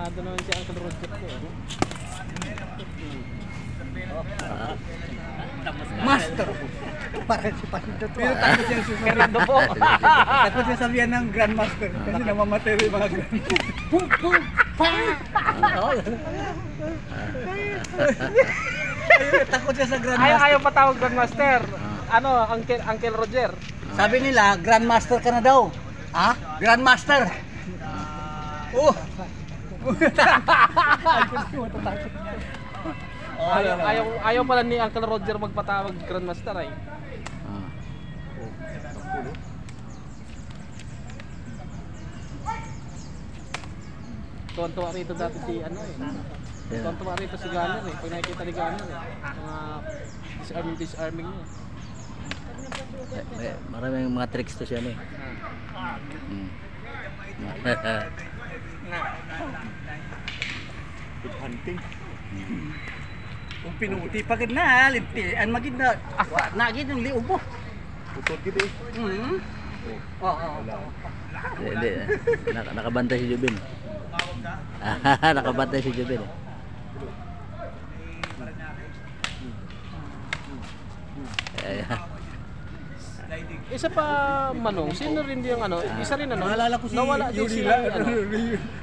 Aminado naman si Uncle Roger ko. Master. Parang si Panito to. Pero takot siyang susunod. Ganito po. Takot siya sabihan ng Grandmaster. Kasi namamatay yung mga Grandmaster. Pum! Pum! Takot siya sa Grandmaster. Ayaw patawag Grandmaster. Ano, Uncle Roger. Sabi nila, Grandmaster ka na daw. Ha? Grandmaster. Oh. Ayaw pala ni Uncle Roger magpatawag Grandmaster ay. Tuwan-tuwa rito dati si ano eh. Tuwan-tuwa rito si Gunner eh. Pag nakikita ni Gunner eh. Mga disarming niya. Maraming mga tricks to siya eh. Good hunting. Kung pinuti pagid na, lintian magid na. Nagid yung liubo. Putol gid eh. Oo. Hindi. Nakabantay si Jubin. Nakabantay si Jubin. Isa pa Manong, sino rin yung ano, isa rin ano, Naalala ko si nawala din si Yuli. ano,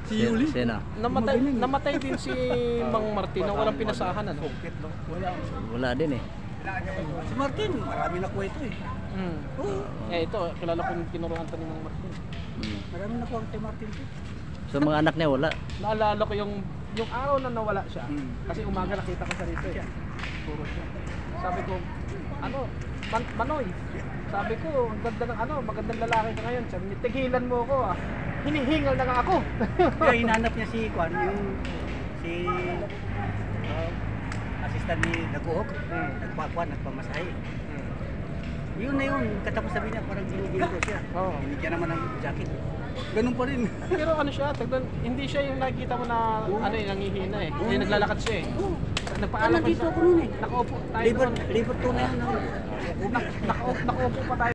Si Yuli. Sino? namatay din si Mang Martin na walang pinasahan ano. Wala din eh. Si Martin, marami na kwento eh. Ito, kilala ko yung tinuruan to ni Mang Martin. Marami na kwento kay Martin. So mga anak niya wala. Naalala ko yung araw na nawala siya. Kasi umaga nakita ko siya rito eh. Puro siya. Sabi ko, ano, Manoy. Sabi ko, ang ganda ng ano, magandang lalaki ka ngayon. Sabi niya, tigilan mo ako ah. Hinihingal na nga ako. Kaya hinanap niya si Kwan, si assistant ni Daguhok. Nagpamasahe. Yun na yun, katapos sabi niya parang ginigil ko siya. Binigyan naman ng jacket. Ganun pa rin. Pero ano siya, hindi siya yung nakikita mo na ano eh, nangihina eh. Hindi naglalakad siya eh. Nagpaalam Dito ako nun eh. Nakaupo tayo. Liver 2 na yan. Nakaupo pa tayo.